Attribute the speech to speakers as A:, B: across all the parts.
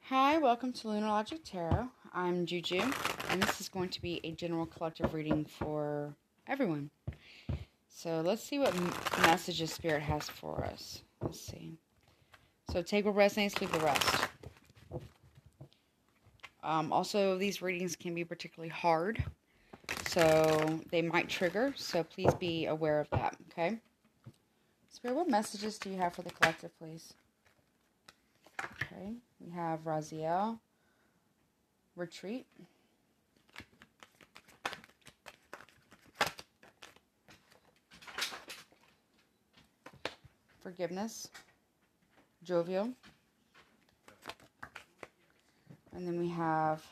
A: Hi, welcome to Lunar Logic Tarot. I'm Juju, and this is going to be a general collective reading for everyone. So let's see what messages Spirit has for us. Let's see. So take what resonates, leave the rest. Also, these readings can be particularly hard, so they might trigger, so please be aware of that, okay? Spirit, what messages do you have for the collective, please? Okay, we have Raziel. Retreat. Forgiveness. Jovial. And then we have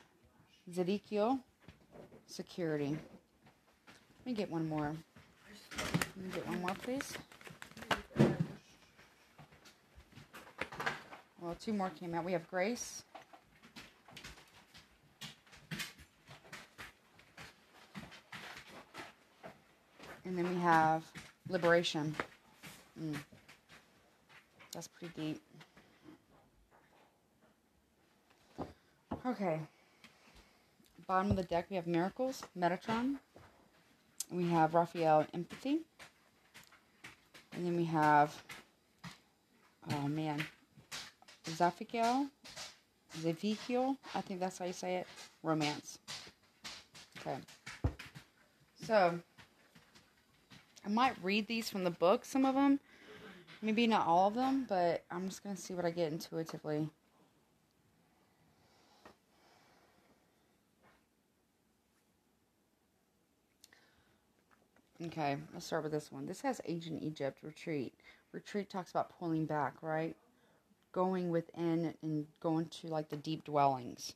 A: Zedekiel. Security. Let me get one more. Let me get one more, please. Well, two more came out. We have Grace. And then we have Liberation. That's pretty deep. Okay. Bottom of the deck, we have Miracles, Metatron. And we have Raphael, Empathy. And then we have, oh man, Zedekiel, I think that's how you say it, Romance. Okay. So, I might read these from the book, some of them. Maybe not all of them, but I'm just going to see what I get intuitively. Okay, let's start with this one. This has Ancient Egypt, Retreat. Retreat talks about pulling back, right? Going within and going to like the deep dwellings.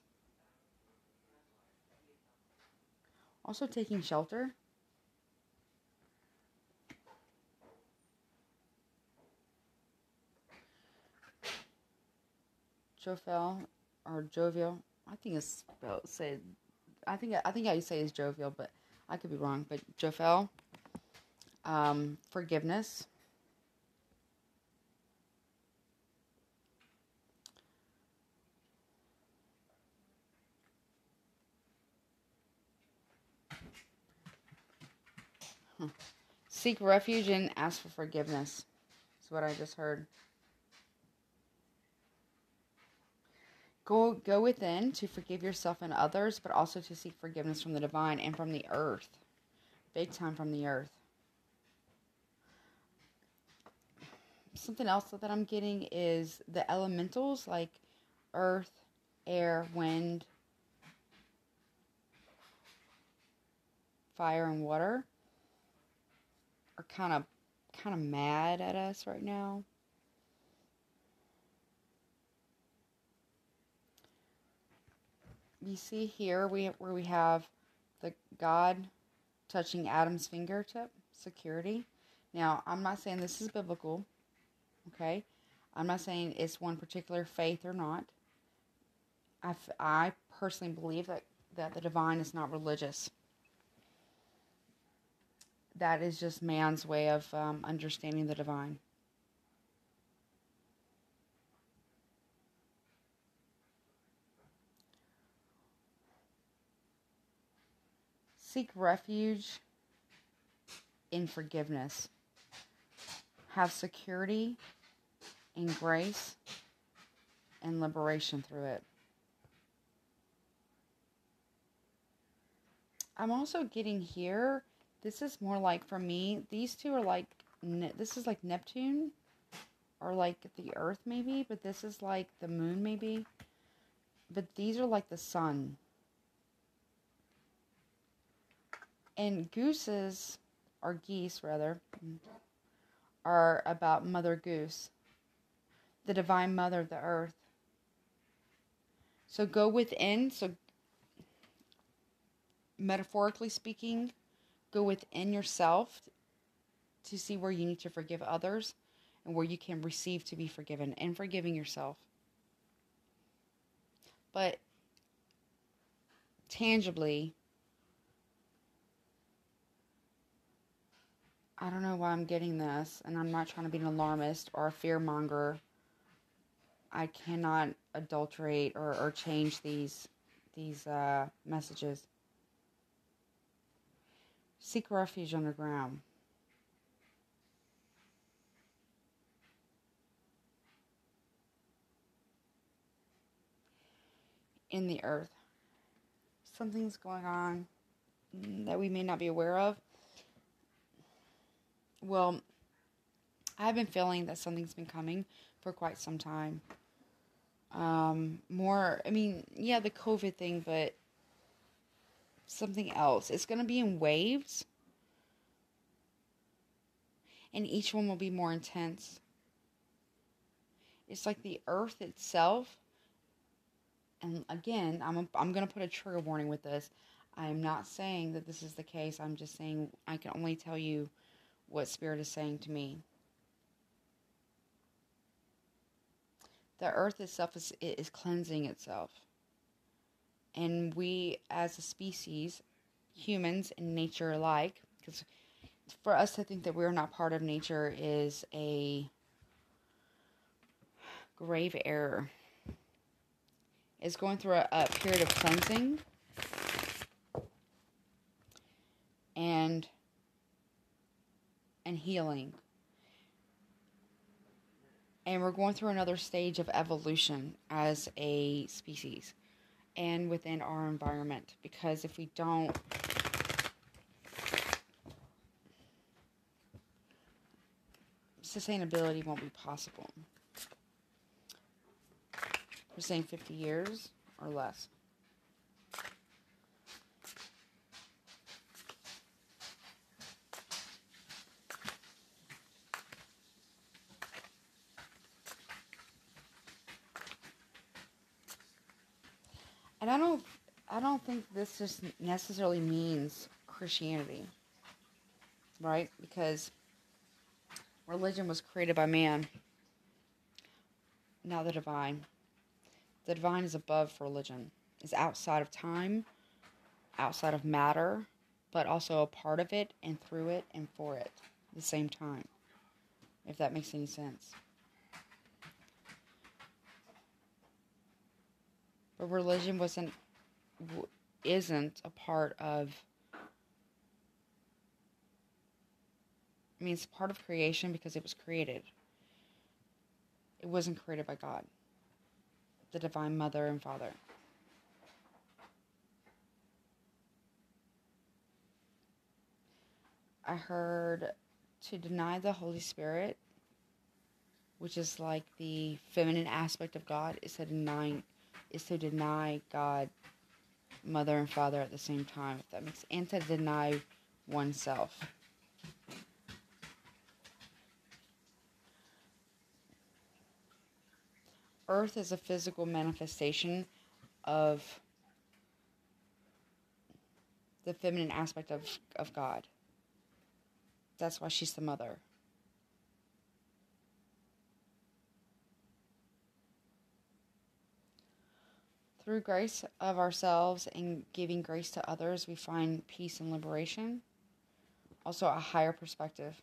A: Also taking shelter. Jovial or Jovial. I think it's spelled said. I think how you say is Jovial, but I could be wrong. But Jovial. Forgiveness. Seek refuge and ask for forgiveness. That's what I just heard. Go within to forgive yourself and others, but also to seek forgiveness from the divine and from the earth. Big time from the earth. Something else that I'm getting is the elementals like earth, air, wind, fire, and water are kind of mad at us right now. You see here where we have the God touching Adam's fingertip, security. Now, I'm not saying this is biblical, okay? I'm not saying it's one particular faith or not. I personally believe that the divine is not religious. That is just man's way of understanding the divine. Seek refuge in forgiveness. Have security and grace and liberation through it. I'm also getting here, this is more like, for me, these two are like, this is like Neptune, or like the Earth maybe, but this is like the moon maybe. But these are like the sun. And gooses, or geese rather, are about Mother Goose, the divine mother of the earth. So go within, so metaphorically speaking, go within yourself to see where you need to forgive others and where you can receive to be forgiven and forgiving yourself. But tangibly, I don't know why I'm getting this, and I'm not trying to be an alarmist or a fearmonger. I cannot adulterate or change these messages. Seek refuge underground. In the earth. Something's going on that we may not be aware of. Well, I've been feeling that something's been coming for quite some time. The COVID thing, but something else. It's going to be in waves. And each one will be more intense. It's like the earth itself. And again, I'm going to put a trigger warning with this. I am not saying that this is the case. I'm just saying I can only tell you what Spirit is saying to me. The earth itself is cleansing itself. And we, as a species, humans and nature alike, because for us to think that we're not part of nature is a grave error. It's going through a period of cleansing and healing. And we're going through another stage of evolution as a species and within our environment. Because if we don't, sustainability won't be possible. We're saying 50 years or less. And I don't think this just necessarily means Christianity, right? Because religion was created by man, not the divine. The divine is above religion. It's outside of time, outside of matter, but also a part of it and through it and for it at the same time, if that makes any sense. But religion isn't a part of, it's part of creation because it was created. It wasn't created by God, the Divine Mother and Father. I heard to deny the Holy Spirit, which is like the feminine aspect of God, is to deny God, Mother and Father at the same time, if that makes, and to deny oneself. Earth is a physical manifestation of the feminine aspect of God. That's why she's the mother. Through grace of ourselves and giving grace to others, we find peace and liberation. Also, a higher perspective.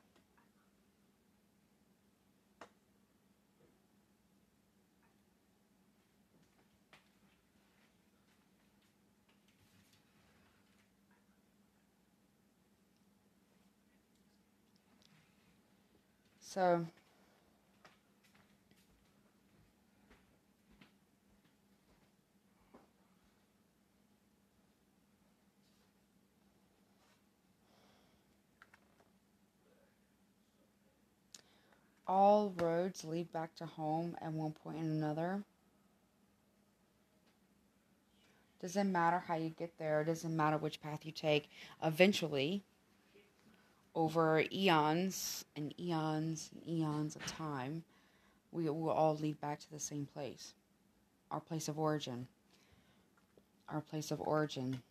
A: So, all roads lead back to home at one point and another. Doesn't matter how you get there. It doesn't matter which path you take. Eventually, over eons and eons and eons of time, we will all lead back to the same place. Our place of origin. Our place of origin.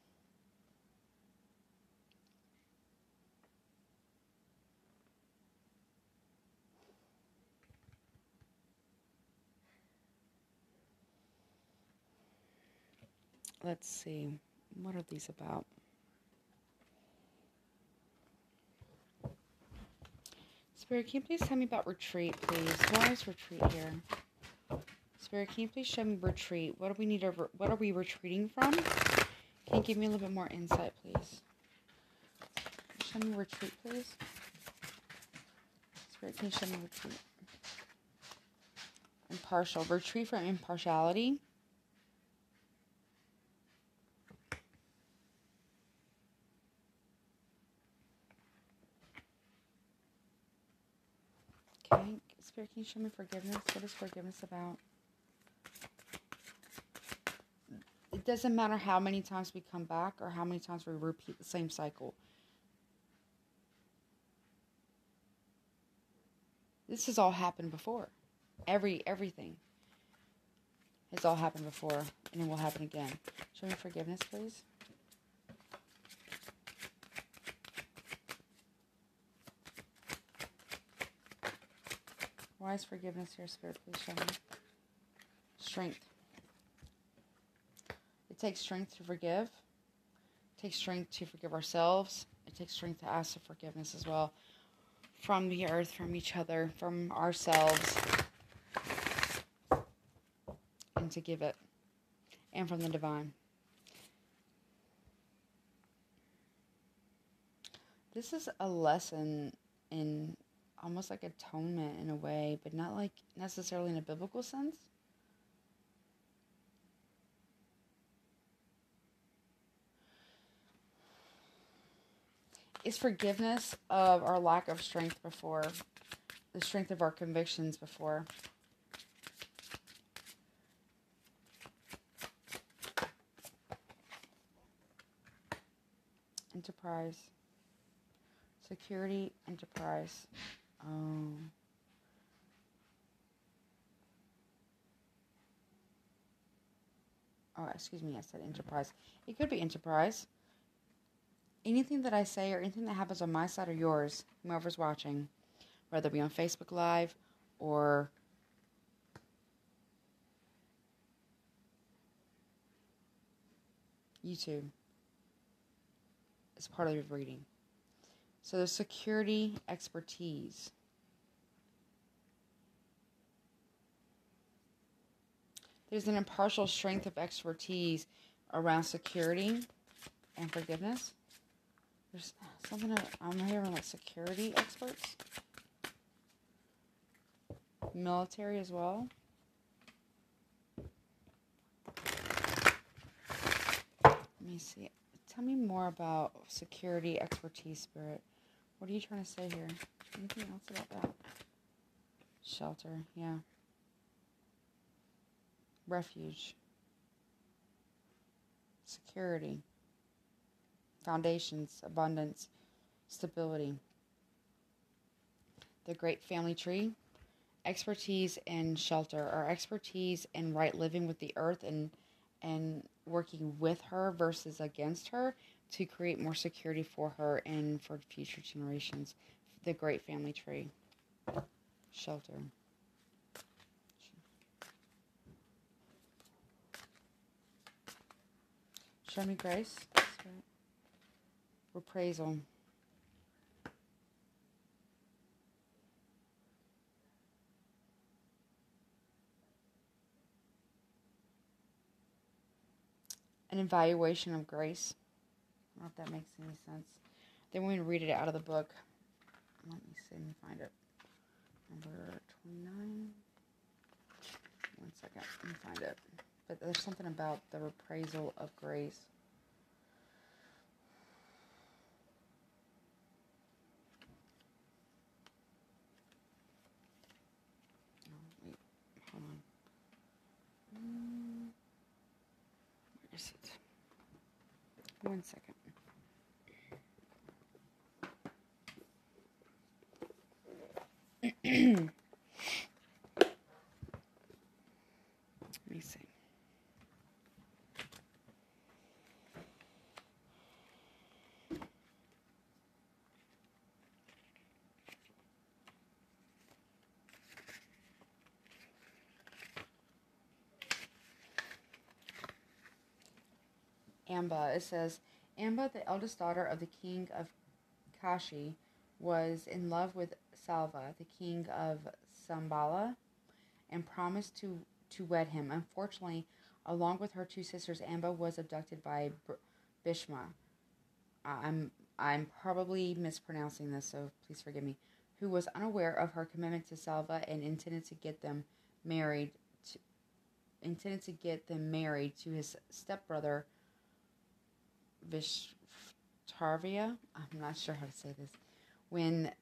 A: Let's see. What are these about? Spirit, can you please tell me about retreat, please? Why is retreat here? Spirit, can you please show me retreat? What do we need to, what are we retreating from? Can you give me a little bit more insight, please? Show me retreat, please. Spirit, can you show me retreat? Impartial. Retreat from impartiality. Okay. Spirit, can you show me forgiveness? What is forgiveness about? It doesn't matter how many times we come back or how many times we repeat the same cycle. This has all happened before. Everything has all happened before, and it will happen again. Show me forgiveness, please. Why is forgiveness here, Spirit? Please show me. Strength. It takes strength to forgive. It takes strength to forgive ourselves. It takes strength to ask for forgiveness as well. From the earth, from each other, from ourselves. And to give it. And from the divine. This is a lesson in almost like atonement in a way, but not like necessarily in a biblical sense. It's forgiveness of our lack of strength before, the strength of our convictions before. Enterprise. Security, enterprise. Oh. Oh, excuse me, I said enterprise. It could be enterprise. Anything that I say or anything that happens on my side or yours, whoever's watching, whether it be on Facebook Live or YouTube, is part of your reading. So there's security, expertise. There's an impartial strength of expertise around security and forgiveness. There's something I'm hearing like security experts. Military as well. Let me see. Tell me more about security, expertise, Spirit. What are you trying to say here? Anything else about that? Shelter, yeah. Refuge. Security. Foundations, abundance, stability. The great family tree. Expertise and shelter, or expertise and right living with the earth and working with her versus against her to create more security for her and for future generations. The great family tree. Shelter. Show me grace. Reprisal. An evaluation of grace. I don't know if that makes any sense. Then we're going to read it out of the book. Let me see. Let me find it. Number 29. 1 second. Let me find it. But there's something about the reprisal of grace. Oh, wait. Hold on. Where is it? 1 second. Let me see. Amba. It says, Amba, the eldest daughter of the king of Kashi, was in love with Salva, the king of Sambala, and promised to to wed him. Unfortunately, along with her two sisters, Amba was abducted by Bhishma. I'm probably mispronouncing this, so please forgive me. Who was unaware of her commitment to Salva and intended to get them married. To his stepbrother Vishtarvya. I'm not sure how to say this. When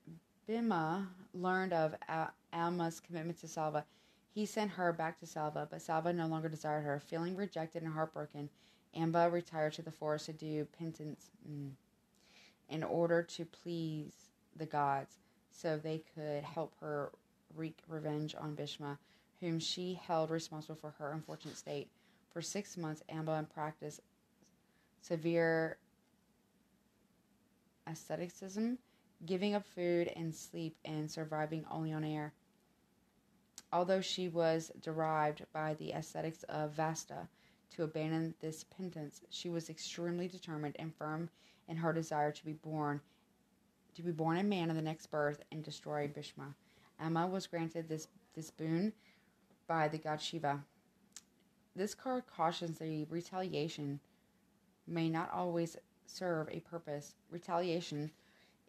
A: Bhima learned of Alma's commitment to Salva, he sent her back to Salva, but Salva no longer desired her. Feeling rejected and heartbroken, Amba retired to the forest to do penance in order to please the gods, so they could help her wreak revenge on Bhishma, whom she held responsible for her unfortunate state. For 6 months, Amba practiced severe asceticism, giving up food and sleep and surviving only on air. Although she was derived by the ascetics of Vasta to abandon this penance, she was extremely determined and firm in her desire to be born a man in the next birth and destroy Bhishma. Amma was granted this boon by the god Shiva. This card cautions the retaliation may not always serve a purpose. Retaliation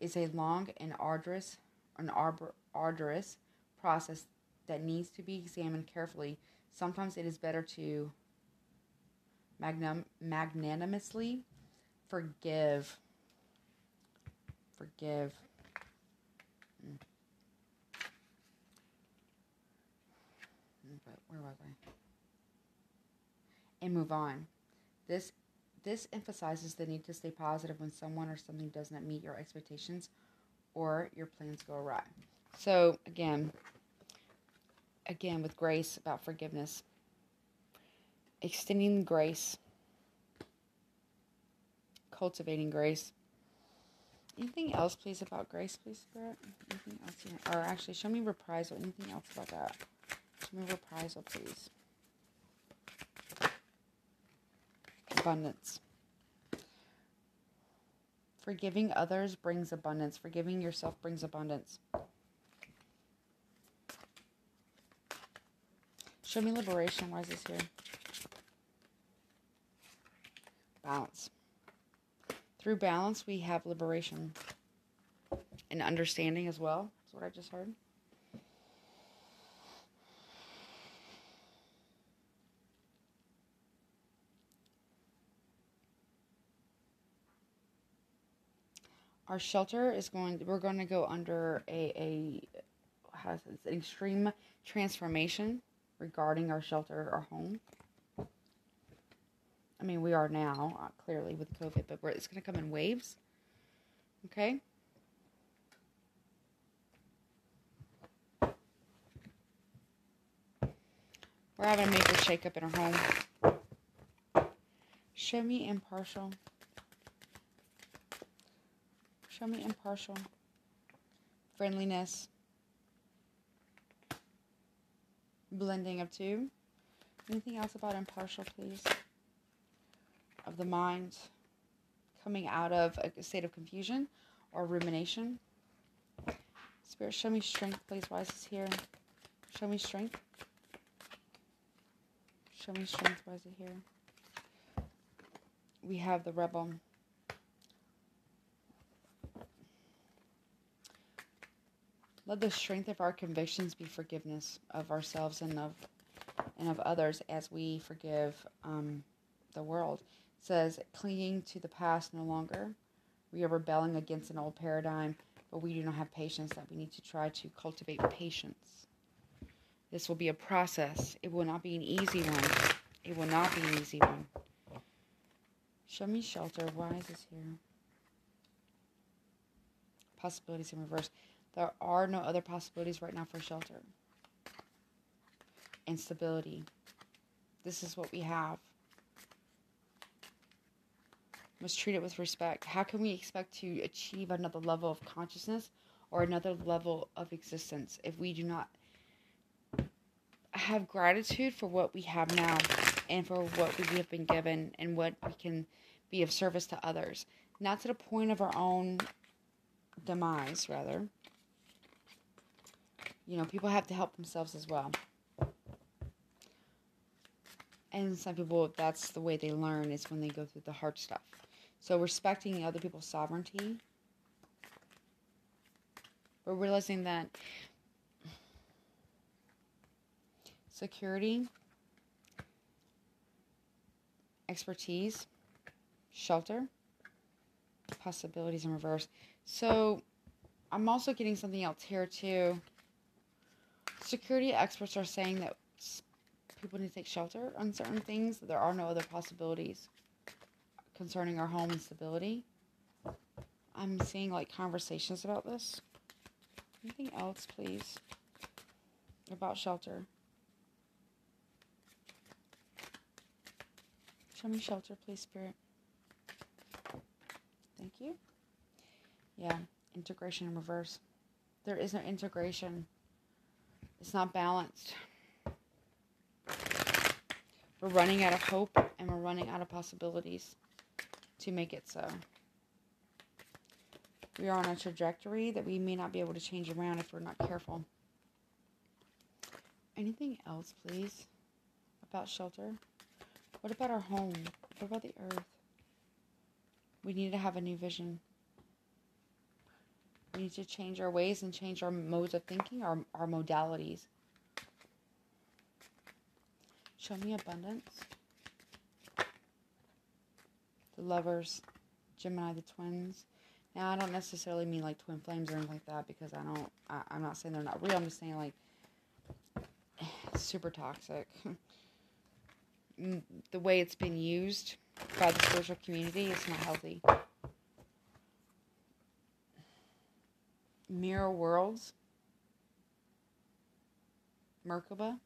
A: is a long and arduous process that needs to be examined carefully. Sometimes it is better to magnanimously forgive. But where was I? And move on. This emphasizes the need to stay positive when someone or something does not meet your expectations or your plans go awry. So again, with grace, about forgiveness, extending grace, cultivating grace. Anything else, please, about grace, please, Spirit? Anything else? Or actually, show me reprisal. Anything else about that? Show me reprisal, please. Abundance. Forgiving others brings abundance. Forgiving yourself brings abundance. Show me liberation. Why is this here? Balance. Through balance, we have liberation. And understanding as well. That's what I just heard. Our shelter is we're going to go under an extreme transformation regarding our shelter, our home. I mean, we are now, clearly, with COVID, but it's going to come in waves. Okay? We're having a major shakeup in our home. Show me impartial. Show me impartial. Friendliness. Blending of two. Anything else about impartial, please? Of the mind. Coming out of a state of confusion or rumination. Spirit, show me strength, please. Why is this here? Show me strength. Show me strength. Why is it here? We have the rebel. Let the strength of our convictions be forgiveness of ourselves and of others as we forgive the world. It says, clinging to the past no longer. We are rebelling against an old paradigm, but we do not have patience, that we need to try to cultivate patience. This will be a process. It will not be an easy one. It will not be an easy one. Show me shelter. Why is this here? Possibilities in reverse. There are no other possibilities right now for shelter. And stability. This is what we have. Must treat it with respect. How can we expect to achieve another level of consciousness or another level of existence if we do not have gratitude for what we have now and for what we have been given and what we can be of service to others? Not to the point of our own demise, rather. You know, people have to help themselves as well. And some people, that's the way they learn, is when they go through the hard stuff. So respecting other people's sovereignty. But realizing that security, expertise, shelter, possibilities in reverse. So I'm also getting something else here too. Security experts are saying that people need to take shelter on certain things. There are no other possibilities concerning our home and stability. I'm seeing like conversations about this. Anything else, please? About shelter. Show me shelter, please, Spirit. Thank you. Yeah, integration in reverse. There is no integration. It's not balanced. We're running out of hope and we're running out of possibilities to make it so. We are on a trajectory that we may not be able to change around if we're not careful. Anything else, please, about shelter? What about our home? What about the earth? We need to have a new vision. We need to change our ways and change our modes of thinking, our modalities. Show me abundance. The lovers, Gemini, the twins. Now, I don't necessarily mean like twin flames or anything like that, because I'm not saying they're not real. I'm just saying like super toxic. The way it's been used by the spiritual community is not healthy. Mirror worlds. Merkaba.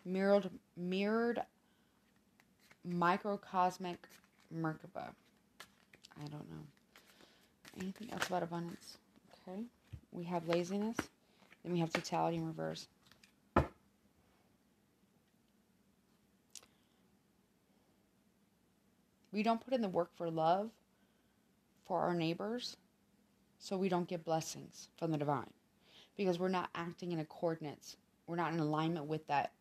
A: Mirrored microcosmic Merkaba. I don't know. Anything else about abundance? Okay. We have laziness. Then we have totality in reverse. We don't put in the work for love for our neighbors, so we don't get blessings from the divine, because we're not acting in coordinates. We're not in alignment with that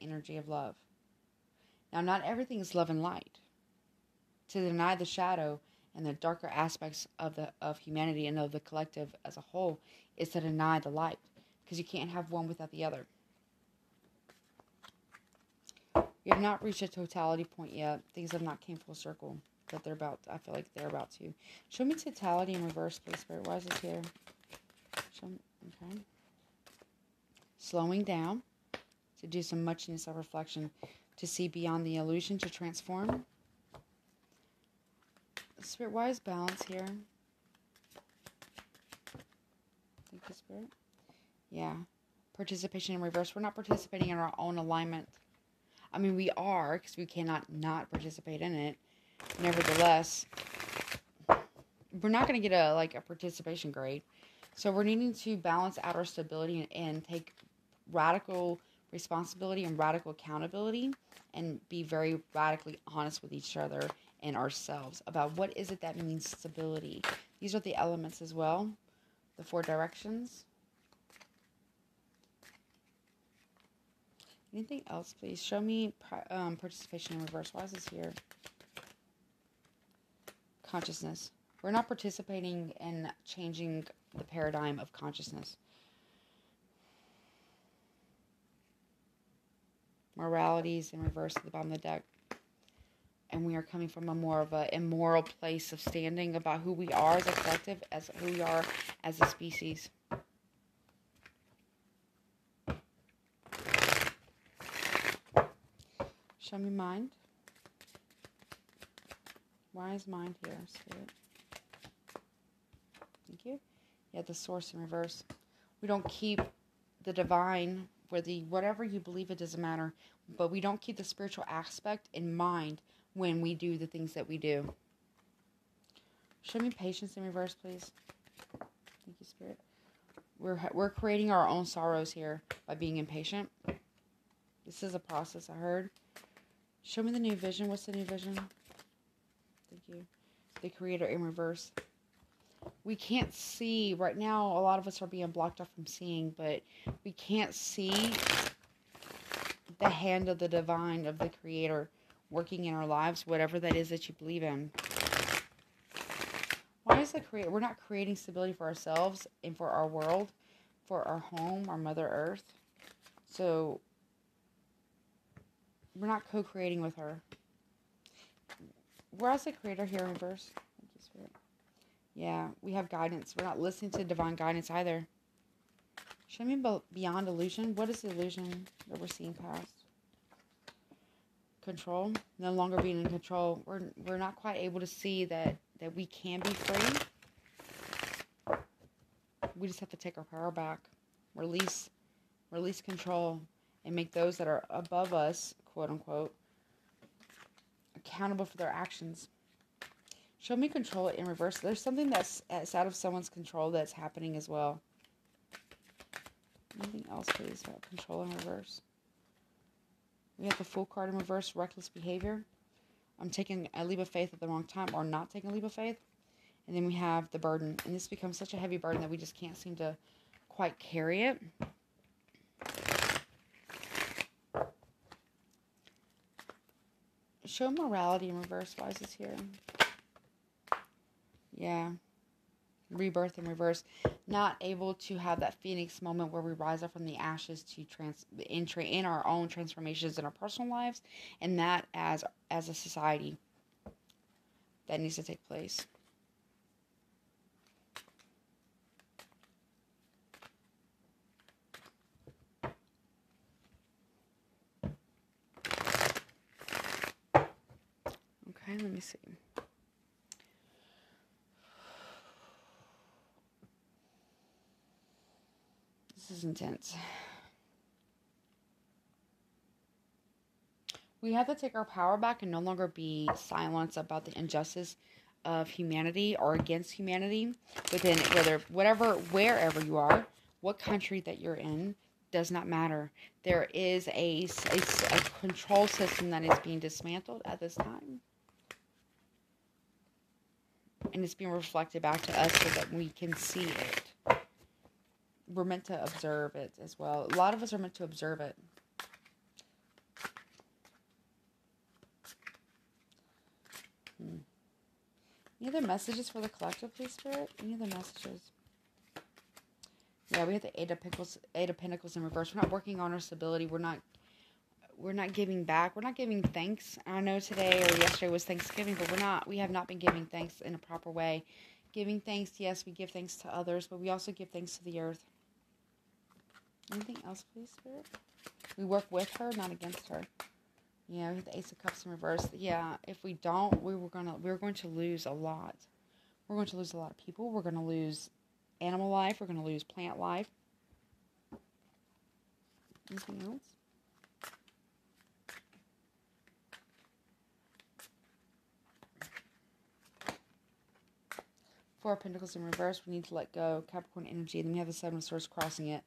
A: energy of love. Now, not everything is love and light. To deny the shadow and the darker aspects of humanity and of the collective as a whole is to deny the light, because you can't have one without the other. We have not reached a totality point yet. Things have not came full circle, but I feel like they're about to. Show me totality in reverse, please, Spirit. Why is this here? Okay. Slowing down to do some muchness of reflection, to see beyond the illusion, to transform. Spirit, why is balance here? Thank you, Spirit. Yeah. Participation in reverse. We're not participating in our own alignment. I mean, we are, because we cannot not participate in it. Nevertheless, we're not going to get a participation grade. So we're needing to balance out our stability and take radical responsibility and radical accountability, and be very radically honest with each other and ourselves about what is it that means stability. These are the elements as well. The 4 directions. Anything else, please? Show me participation in reverse. Why is this here? Consciousness. We're not participating in changing the paradigm of consciousness. Moralities in reverse at the bottom of the deck. And we are coming from a more of an immoral place of standing about who we are as a collective, as who we are as a species. Show me mind. Why is mind here, Spirit? Thank you. Yeah, the source in reverse. We don't keep the divine, whatever you believe, it doesn't matter. But we don't keep the spiritual aspect in mind when we do the things that we do. Show me patience in reverse, please. Thank you, Spirit. We're creating our own sorrows here by being impatient. This is a process, I heard. Show me the new vision. What's the new vision? Thank you. The creator in reverse. We can't see. Right now, a lot of us are being blocked off from seeing, but we can't see the hand of the divine, of the creator, working in our lives, whatever that is that you believe in. Why is the creator? We're not creating stability for ourselves and for our world, for our home, our Mother Earth. So we're not co-creating with her. Where's the creator here in reverse? Thank you, Spirit. Yeah, we have guidance. We're not listening to divine guidance either. Show me beyond illusion. What is the illusion that we're seeing past? Control. No longer being in control. We're not quite able to see that we can be free. We just have to take our power back. Release control. And make those that are above us, quote unquote, accountable for their actions. Show me control in reverse. There's something that's out of someone's control that's happening as well. Anything else, please, about control in reverse? We have the Fool card in reverse, reckless behavior. I'm taking a leap of faith at the wrong time, or not taking a leap of faith. And then we have the burden. And this becomes such a heavy burden that we just can't seem to quite carry it. Show morality in reverse. Why is this here? Yeah. Rebirth in reverse. Not able to have that phoenix moment where we rise up from the ashes to in our own transformations in our personal lives, and that as a society that needs to take place. Okay, let me see. This is intense. We have to take our power back and no longer be silent about the injustice of humanity or against humanity within wherever you are, what country that you're in, does not matter. There is a control system that is being dismantled at this time. And it's being reflected back to us so that we can see it. We're meant to observe it as well. A lot of us are meant to observe it. Any other messages for the collective, please, Spirit? Any other messages? Yeah, we have the Eight of Pentacles in reverse. We're not working on our stability. We're not giving back. We're not giving thanks. I know today or yesterday was Thanksgiving, but we have not been giving thanks in a proper way. Giving thanks, yes, we give thanks to others, but we also give thanks to the earth. Anything else, please, Spirit? We work with her, not against her. Yeah, we have the Ace of Cups in reverse. Yeah, if we don't, we're going to lose a lot. We're going to lose a lot of people. We're going to lose animal life. We're going to lose plant life. Anything else? Four of Pentacles in reverse. We need to let go. Capricorn energy. Then we have the Seven of Swords crossing it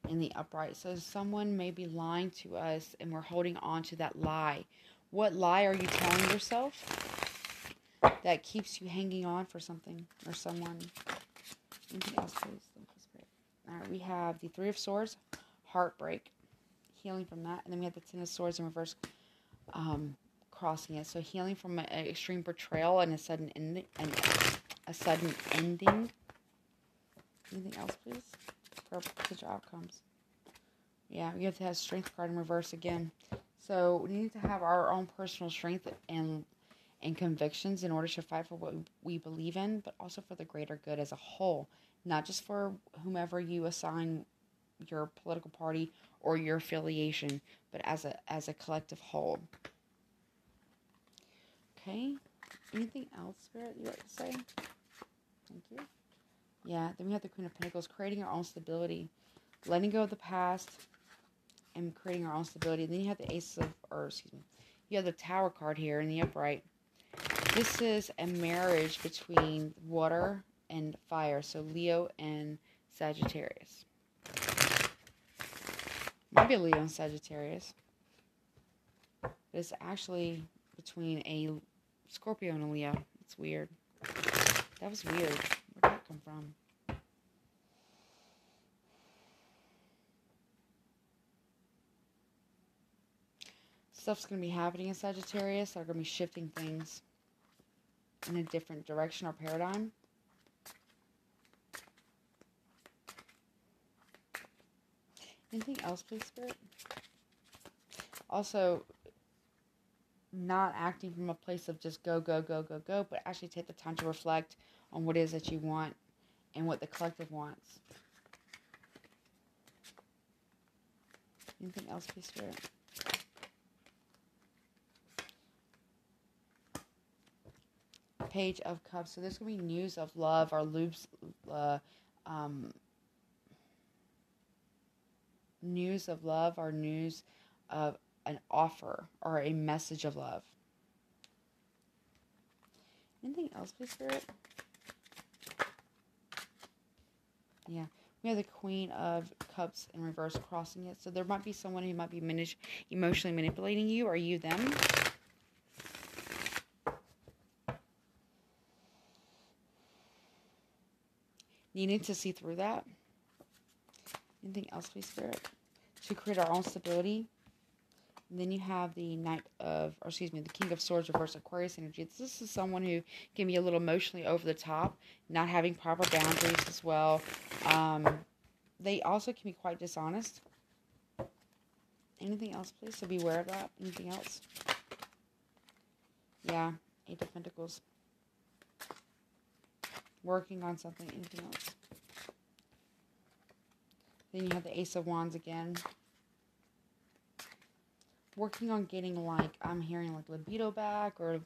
A: in the upright. So someone may be lying to us and we're holding on to that lie. What lie are you telling yourself that keeps you hanging on for something or someone? Anything else, please? Alright, we have the Three of Swords, heartbreak, healing from that. And then we have the Ten of Swords in reverse, crossing it. So healing from an extreme betrayal and a sudden ending. Anything else, please? For potential outcomes. Yeah, we have to have Strength card in reverse again. So we need to have our own personal strength and convictions in order to fight for what we believe in, but also for the greater good as a whole. Not just for whomever you assign your political party or your affiliation, but as a collective whole. Okay. Anything else, Spirit, you'd like to say? Thank you. Yeah, then we have the Queen of Pentacles, creating our own stability, letting go of the past, and creating our own stability. And then you have the you have the Tower card here in the upright. This is a marriage between water and fire, so Leo and Sagittarius. Maybe Leo and Sagittarius. But it's actually between a Scorpio and a Leo. It's weird. That was weird. Where did that come from? stuff's going to be happening in Sagittarius that are going to be shifting things in a different direction or paradigm. Anything else, please, Spirit? Also, not acting from a place of just go, go, go, go, go, but actually take the time to reflect on what it is that you want and what the collective wants. Anything else, please, Spirit? Page of Cups. So there's going to be news of love or loops, news of love or news of an offer or a message of love. Anything else, please, Spirit? Yeah. We have the Queen of Cups in reverse crossing it. So there might be someone who might be emotionally manipulating you, or you them. Needing to see through that. Anything else, please, Spirit? To create our own stability. And then you have the the King of Swords reverse Aquarius energy. This is someone who can be a little emotionally over the top, not having proper boundaries as well. They also can be quite dishonest. Anything else, please? So be aware of that. Anything else? Yeah, 8 of Pentacles. Working on something. Anything else? Then you have the Ace of Wands again. Working on getting, like, I'm hearing, like, libido back or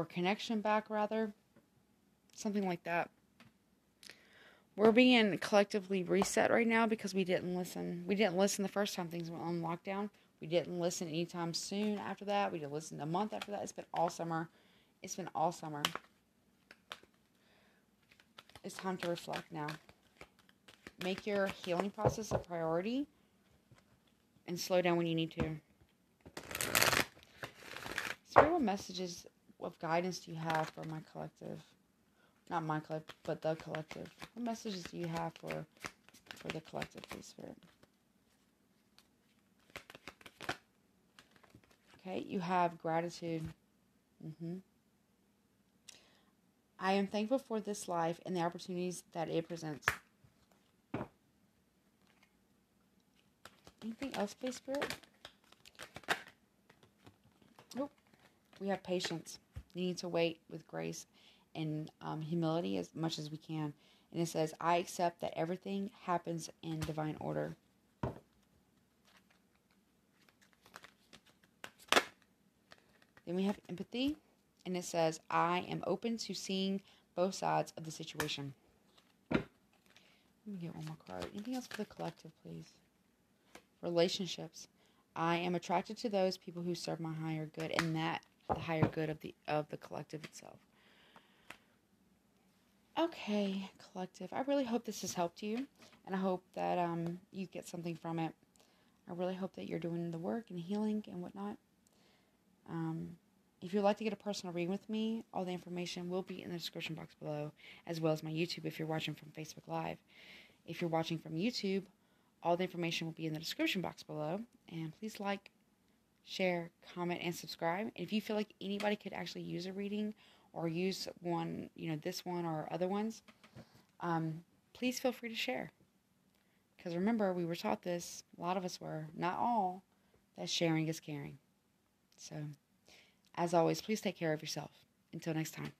A: connection back, rather. Something like that. We're being collectively reset right now because we didn't listen. We didn't listen the first time things went on lockdown. We didn't listen anytime soon after that. We didn't listen a month after that. It's been all summer. It's been all summer. It's time to reflect now. Make your healing process a priority and slow down when you need to. Spirit, what messages of guidance do you have for my collective? Not my collective, but the collective. What messages do you have for the collective, please, Spirit? Okay, you have gratitude. I am thankful for this life and the opportunities that it presents. Anything else, please, Spirit? Oh, we have patience. Needing to wait with grace and humility as much as we can. And it says, I accept that everything happens in divine order. Then we have empathy. And it says, I am open to seeing both sides of the situation. Let me get one more card. Anything else for the collective, please? Relationships. I am attracted to those people who serve my higher good, and that the higher good of the collective itself. Okay, collective. I really hope this has helped you, and I hope that you get something from it. I really hope that you're doing the work and healing and whatnot. If you'd like to get a personal reading with me, all the information will be in the description box below, as well as my YouTube if you're watching from Facebook Live. If you're watching from YouTube, all the information will be in the description box below. And please like, share, comment, and subscribe. And if you feel like anybody could actually use a reading or use one, this one or other ones, please feel free to share. Because remember, we were taught this, a lot of us were, not all, that sharing is caring. So, as always, please take care of yourself. Until next time.